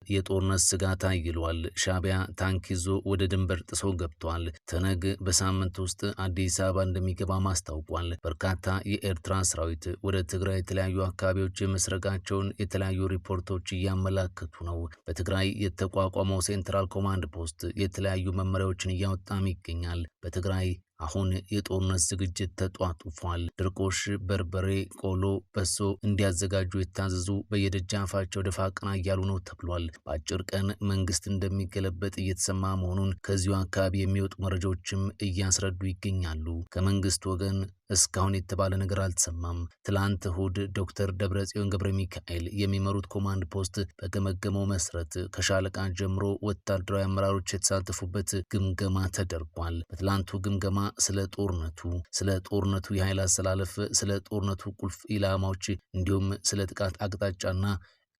የጦርነት ስጋት አይሏል። ሻዕቢያ ታንክ ይዞ ወደ ድንበር ጥሶ ገብቷል። ትነግ በሳምንት ውስጥ አዲስ አበባ እንደሚገባ ማስታውቋል። በርካታ የኤርትራ ሰራዊት ወደ ትግራይ የተለያዩ አካባቢዎች መስረጋቸውን የተለያዩ ሪፖርቶች እያመላከቱ ነው። በትግራይ የተቋቋመው ሴንትራል ኮማንድ ፖስት የተለያዩ መመሪያዎችን እያወጣም ይገኛል። በትግራይ አሁን የጦርነት ዝግጅት ተጧጡፏል። ድርቆሽ፣ በርበሬ፣ ቆሎ፣ በሶ እንዲያዘጋጁ የታዘዙ በየደጃፋቸው ደፋ ቀና እያሉ ነው ተብሏል። በአጭር ቀን መንግስት እንደሚገለበጥ እየተሰማ መሆኑን ከዚሁ አካባቢ የሚወጡ መረጃዎችም እያስረዱ ይገኛሉ። ከመንግስት ወገን እስካሁን የተባለ ነገር አልተሰማም። ትላንት እሁድ ዶክተር ደብረጽዮን ገብረ ሚካኤል የሚመሩት ኮማንድ ፖስት በገመገመው መሰረት ከሻለቃ ጀምሮ ወታደራዊ አመራሮች የተሳተፉበት ግምገማ ተደርጓል። በትላንቱ ግምገማ ስለ ጦርነቱ የኃይል አሰላለፍ፣ ስለ ጦርነቱ ቁልፍ ኢላማዎች እንዲሁም ስለ ጥቃት አቅጣጫና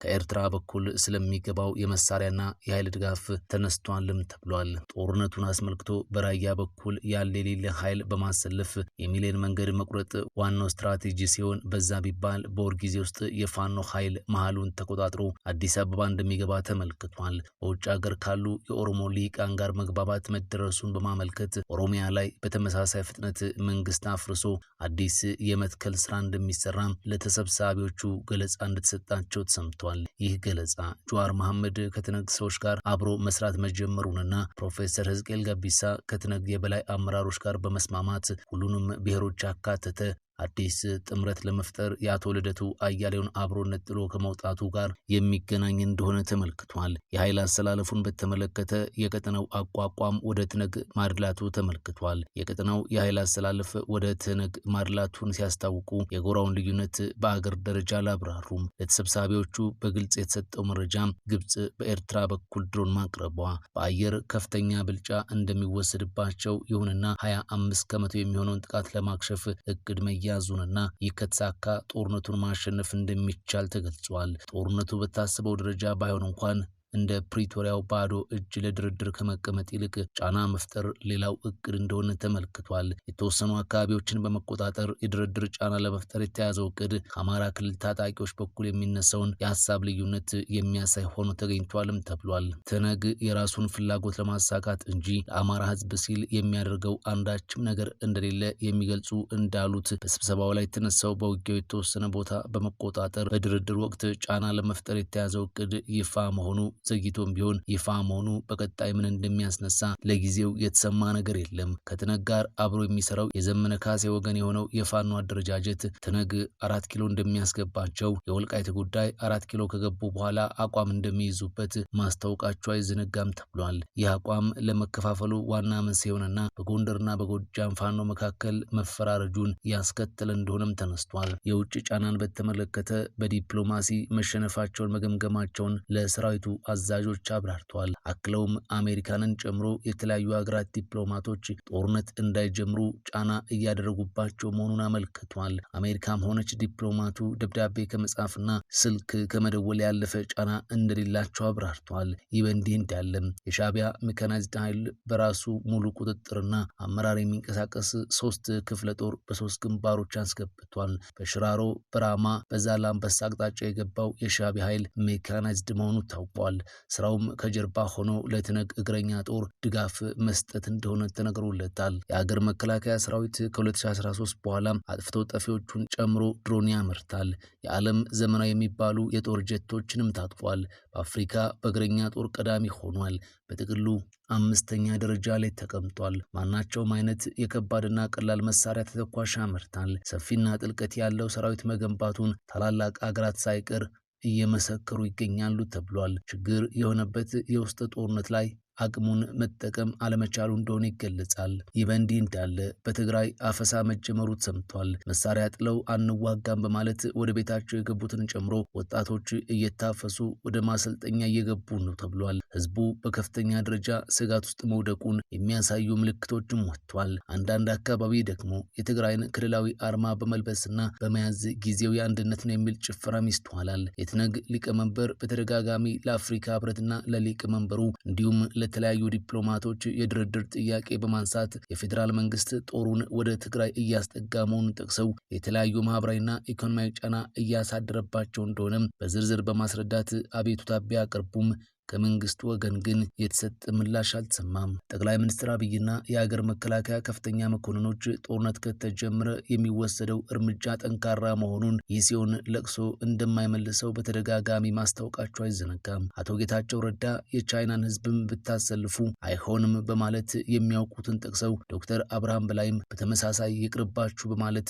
ከኤርትራ በኩል ስለሚገባው የመሳሪያና የኃይል ድጋፍ ተነስቷልም ተብሏል። ጦርነቱን አስመልክቶ በራያ በኩል ያለ የሌለ ኃይል በማሰለፍ የሚሊዮን መንገድ መቁረጥ ዋናው ስትራቴጂ ሲሆን በዛ ቢባል በወር ጊዜ ውስጥ የፋኖ ኃይል መሃሉን ተቆጣጥሮ አዲስ አበባ እንደሚገባ ተመልክቷል። በውጭ ሀገር ካሉ የኦሮሞ ሊቃን ጋር መግባባት መደረሱን በማመልከት ኦሮሚያ ላይ በተመሳሳይ ፍጥነት መንግስት አፍርሶ አዲስ የመትከል ስራ እንደሚሰራ ለተሰብሳቢዎቹ ገለጻ እንደተሰጣቸው ተሰምቷል። ይህ ገለጻ ጀዋር መሐመድ ከትነግ ሰዎች ጋር አብሮ መስራት መጀመሩንና ፕሮፌሰር ሕዝቅኤል ገቢሳ ከትነግ የበላይ አመራሮች ጋር በመስማማት ሁሉንም ብሔሮች ያካተተ አዲስ ጥምረት ለመፍጠር የአቶ ልደቱ አያሌውን አብሮነት ጥሎ ከመውጣቱ ጋር የሚገናኝ እንደሆነ ተመልክቷል። የኃይል አሰላለፉን በተመለከተ የቀጠናው አቋቋም ወደ ትነግ ማድላቱ ተመልክቷል። የቀጠናው የኃይል አሰላለፍ ወደ ትነግ ማድላቱን ሲያስታውቁ የጎራውን ልዩነት በአገር ደረጃ አላብራሩም። ለተሰብሳቢዎቹ በግልጽ የተሰጠው መረጃ ግብጽ በኤርትራ በኩል ድሮን ማቅረቧ በአየር ከፍተኛ ብልጫ እንደሚወሰድባቸው ይሁንና 25 ከመቶ የሚሆነውን ጥቃት ለማክሸፍ እቅድ ያዙንና ይከተሳካ ጦርነቱን ማሸነፍ እንደሚቻል ተገልጿል። ጦርነቱ በታሰበው ደረጃ ባይሆን እንኳን እንደ ፕሪቶሪያው ባዶ እጅ ለድርድር ከመቀመጥ ይልቅ ጫና መፍጠር ሌላው እቅድ እንደሆነ ተመልክቷል። የተወሰኑ አካባቢዎችን በመቆጣጠር የድርድር ጫና ለመፍጠር የተያዘው እቅድ ከአማራ ክልል ታጣቂዎች በኩል የሚነሳውን የሀሳብ ልዩነት የሚያሳይ ሆኖ ተገኝቷልም ተብሏል። ትነግ የራሱን ፍላጎት ለማሳካት እንጂ ለአማራ ሕዝብ ሲል የሚያደርገው አንዳችም ነገር እንደሌለ የሚገልጹ እንዳሉት በስብሰባው ላይ የተነሳው በውጊያው የተወሰነ ቦታ በመቆጣጠር በድርድር ወቅት ጫና ለመፍጠር የተያዘው እቅድ ይፋ መሆኑ ዘግይቶም ቢሆን ይፋ መሆኑ በቀጣይ ምን እንደሚያስነሳ ለጊዜው የተሰማ ነገር የለም። ከትነግ ጋር አብሮ የሚሰራው የዘመነ ካሴ ወገን የሆነው የፋኖ አደረጃጀት ትነግ 4 ኪሎ እንደሚያስገባቸው የወልቃይት ጉዳይ 4 ኪሎ ከገቡ በኋላ አቋም እንደሚይዙበት ማስታወቃቸው አይዘነጋም ተብሏል። ይህ አቋም ለመከፋፈሉ ዋና መንስኤ የሆነና በጎንደርና በጎጃም ፋኖ መካከል መፈራረጁን ያስከተለ እንደሆነም ተነስቷል። የውጭ ጫናን በተመለከተ በዲፕሎማሲ መሸነፋቸውን መገምገማቸውን ለሰራዊቱ አዛዦች አብራርተዋል። አክለውም አሜሪካንን ጨምሮ የተለያዩ ሀገራት ዲፕሎማቶች ጦርነት እንዳይጀምሩ ጫና እያደረጉባቸው መሆኑን አመልክቷል። አሜሪካም ሆነች ዲፕሎማቱ ደብዳቤ ከመጻፍና ስልክ ከመደወል ያለፈ ጫና እንደሌላቸው አብራርተዋል። ይህ በእንዲህ እንዳለም የሻዕቢያ ሜካናይዝድ ኃይል በራሱ ሙሉ ቁጥጥርና አመራር የሚንቀሳቀስ 3 ክፍለ ጦር በ3 ግንባሮች አስገብቷል። በሽራሮ፣ በራማ፣ በዛላምበሳ አቅጣጫ የገባው የሻዕቢያ ኃይል ሜካናይዝድ መሆኑ ታውቋል። ስራውም ከጀርባ ሆኖ ለትነግ እግረኛ ጦር ድጋፍ መስጠት እንደሆነ ተነግሮለታል። የሀገር መከላከያ ሰራዊት ከ2013 በኋላ አጥፍቶ ጠፊዎቹን ጨምሮ ድሮን ያመርታል። የዓለም ዘመናዊ የሚባሉ የጦር ጀቶችንም ታጥቋል። በአፍሪካ በእግረኛ ጦር ቀዳሚ ሆኗል። በጥቅሉ 5ኛ ደረጃ ላይ ተቀምጧል። ማናቸውም አይነት የከባድና ቀላል መሳሪያ ተተኳሽ ያመርታል። ሰፊና ጥልቀት ያለው ሰራዊት መገንባቱን ታላላቅ አገራት ሳይቀር እየመሰከሩ ይገኛሉ ተብሏል። ችግር የሆነበት የውስጥ ጦርነት ላይ አቅሙን መጠቀም አለመቻሉ እንደሆነ ይገለጻል። ይህ በእንዲህ እንዳለ በትግራይ አፈሳ መጀመሩ ሰምቷል። መሳሪያ ጥለው አንዋጋም በማለት ወደ ቤታቸው የገቡትን ጨምሮ ወጣቶች እየታፈሱ ወደ ማሰልጠኛ እየገቡ ነው ተብሏል። ህዝቡ በከፍተኛ ደረጃ ስጋት ውስጥ መውደቁን የሚያሳዩ ምልክቶችም ወጥቷል። አንዳንድ አካባቢ ደግሞ የትግራይን ክልላዊ አርማ በመልበስና በመያዝ ጊዜያዊ አንድነት ነው የሚል ጭፈራም ይስተዋላል። የትነግ ሊቀመንበር በተደጋጋሚ ለአፍሪካ ህብረትና ለሊቀመንበሩ እንዲሁም ለተለያዩ ዲፕሎማቶች የድርድር ጥያቄ በማንሳት የፌዴራል መንግስት ጦሩን ወደ ትግራይ እያስጠጋ መሆኑን ጠቅሰው የተለያዩ ማህበራዊና ኢኮኖሚያዊ ጫና እያሳደረባቸው እንደሆነም በዝርዝር በማስረዳት አቤቱታ ቢያቀርቡም ከመንግስት ወገን ግን የተሰጠ ምላሽ አልተሰማም። ጠቅላይ ሚኒስትር አብይና የሀገር መከላከያ ከፍተኛ መኮንኖች ጦርነት ከተጀመረ የሚወሰደው እርምጃ ጠንካራ መሆኑን ይህ ሲሆን ለቅሶ እንደማይመልሰው በተደጋጋሚ ማስታወቃቸው አይዘነጋም። አቶ ጌታቸው ረዳ የቻይናን ህዝብም ብታሰልፉ አይሆንም በማለት የሚያውቁትን ጠቅሰው ዶክተር አብርሃም በላይም በተመሳሳይ ይቅርባችሁ በማለት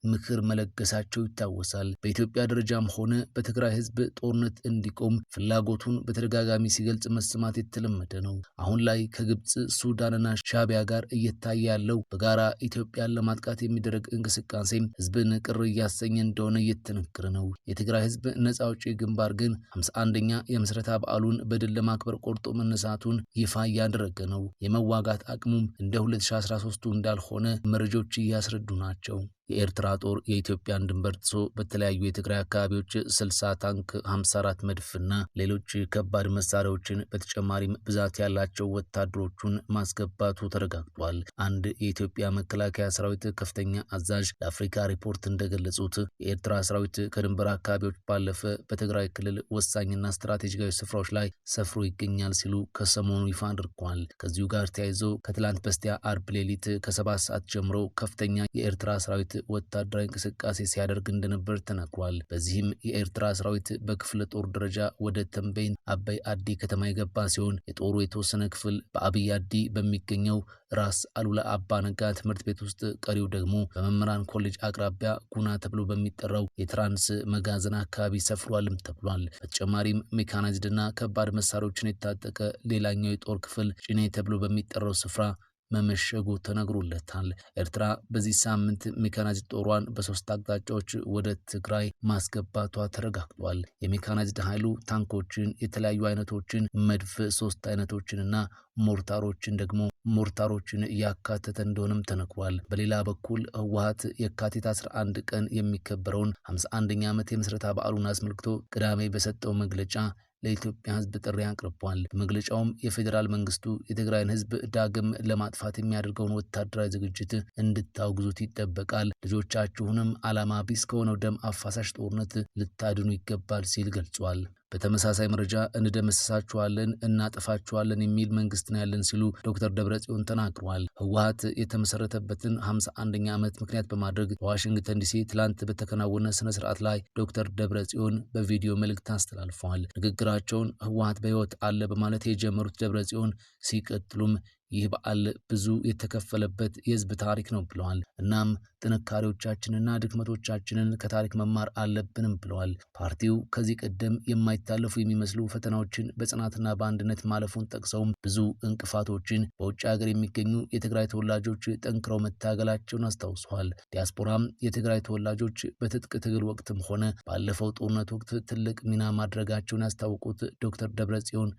ምክር መለገሳቸው ይታወሳል። በኢትዮጵያ ደረጃም ሆነ በትግራይ ህዝብ ጦርነት እንዲቆም ፍላጎቱን በተደጋጋሚ ሲገልጽ መሰማት የተለመደ ነው። አሁን ላይ ከግብጽ ሱዳንና ሻቢያ ጋር እየታየ ያለው በጋራ ኢትዮጵያን ለማጥቃት የሚደረግ እንቅስቃሴም ህዝብን ቅር እያሰኘ እንደሆነ እየተነገረ ነው። የትግራይ ህዝብ ነጻ አውጪ ግንባር ግን 51ኛ የምስረታ በዓሉን በድል ለማክበር ቆርጦ መነሳቱን ይፋ እያደረገ ነው። የመዋጋት አቅሙም እንደ 2013ቱ እንዳልሆነ መረጃዎች እያስረዱ ናቸው። የኤርትራ ጦር የኢትዮጵያን ድንበር ጥሶ በተለያዩ የትግራይ አካባቢዎች 60 ታንክ፣ 54 መድፍና ሌሎች ከባድ መሳሪያዎችን በተጨማሪም ብዛት ያላቸው ወታደሮቹን ማስገባቱ ተረጋግጧል። አንድ የኢትዮጵያ መከላከያ ሰራዊት ከፍተኛ አዛዥ ለአፍሪካ ሪፖርት እንደገለጹት የኤርትራ ሰራዊት ከድንበር አካባቢዎች ባለፈ በትግራይ ክልል ወሳኝና ስትራቴጂካዊ ስፍራዎች ላይ ሰፍሮ ይገኛል ሲሉ ከሰሞኑ ይፋ አድርገዋል። ከዚሁ ጋር ተያይዞ ከትላንት በስቲያ አርብ ሌሊት ከ7 ሰዓት ጀምሮ ከፍተኛ የኤርትራ ሰራዊት ወታደራዊ እንቅስቃሴ ሲያደርግ እንደነበር ተነግሯል። በዚህም የኤርትራ ሰራዊት በክፍለ ጦር ደረጃ ወደ ተንቤን አባይ አዲ ከተማ የገባ ሲሆን የጦሩ የተወሰነ ክፍል በአብይ አዲ በሚገኘው ራስ አሉላ አባ ነጋ ትምህርት ቤት ውስጥ፣ ቀሪው ደግሞ በመምህራን ኮሌጅ አቅራቢያ ጉና ተብሎ በሚጠራው የትራንስ መጋዘን አካባቢ ሰፍሯልም ተብሏል። በተጨማሪም ሜካናይዝድና ከባድ መሳሪያዎችን የታጠቀ ሌላኛው የጦር ክፍል ጭኔ ተብሎ በሚጠራው ስፍራ መመሸጉ ተነግሮለታል። ኤርትራ በዚህ ሳምንት ሜካናይዝድ ጦሯን በ3 አቅጣጫዎች ወደ ትግራይ ማስገባቷ ተረጋግጧል። የሜካናይዝድ ኃይሉ ታንኮችን፣ የተለያዩ አይነቶችን መድፍ 3 አይነቶችንና ሞርታሮችን እያካተተ እንደሆነም ተነግሯል። በሌላ በኩል ህወሓት የካቲት 11 ቀን የሚከበረውን 51ኛ ዓመት የምስረታ በዓሉን አስመልክቶ ቅዳሜ በሰጠው መግለጫ ለኢትዮጵያ ህዝብ ጥሪ አቅርቧል። መግለጫውም የፌዴራል መንግስቱ የትግራይን ህዝብ ዳግም ለማጥፋት የሚያደርገውን ወታደራዊ ዝግጅት እንድታውግዙት ይጠበቃል፣ ልጆቻችሁንም ዓላማ ቢስ ከሆነው ደም አፋሳሽ ጦርነት ልታድኑ ይገባል ሲል ገልጿል። በተመሳሳይ መረጃ እንደመሰሳችኋለን፣ እናጠፋችኋለን የሚል መንግስት ነው ያለን ሲሉ ዶክተር ደብረጽዮን ተናግረዋል። ህወሓት የተመሰረተበትን 51ኛ ዓመት ምክንያት በማድረግ በዋሽንግተን ዲሲ ትላንት በተከናወነ ስነ ስርዓት ላይ ዶክተር ደብረጽዮን በቪዲዮ መልእክት አስተላልፈዋል። ንግግራቸውን ህወሓት በህይወት አለ በማለት የጀመሩት ደብረጽዮን ሲቀጥሉም ይህ በዓል ብዙ የተከፈለበት የህዝብ ታሪክ ነው ብለዋል። እናም ጥንካሬዎቻችንና ድክመቶቻችንን ከታሪክ መማር አለብንም ብለዋል። ፓርቲው ከዚህ ቀደም የማይታለፉ የሚመስሉ ፈተናዎችን በጽናትና በአንድነት ማለፉን ጠቅሰውም ብዙ እንቅፋቶችን በውጭ ሀገር የሚገኙ የትግራይ ተወላጆች ጠንክረው መታገላቸውን አስታውሰዋል። ዲያስፖራም የትግራይ ተወላጆች በትጥቅ ትግል ወቅትም ሆነ ባለፈው ጦርነት ወቅት ትልቅ ሚና ማድረጋቸውን ያስታወቁት ዶክተር ደብረጽዮን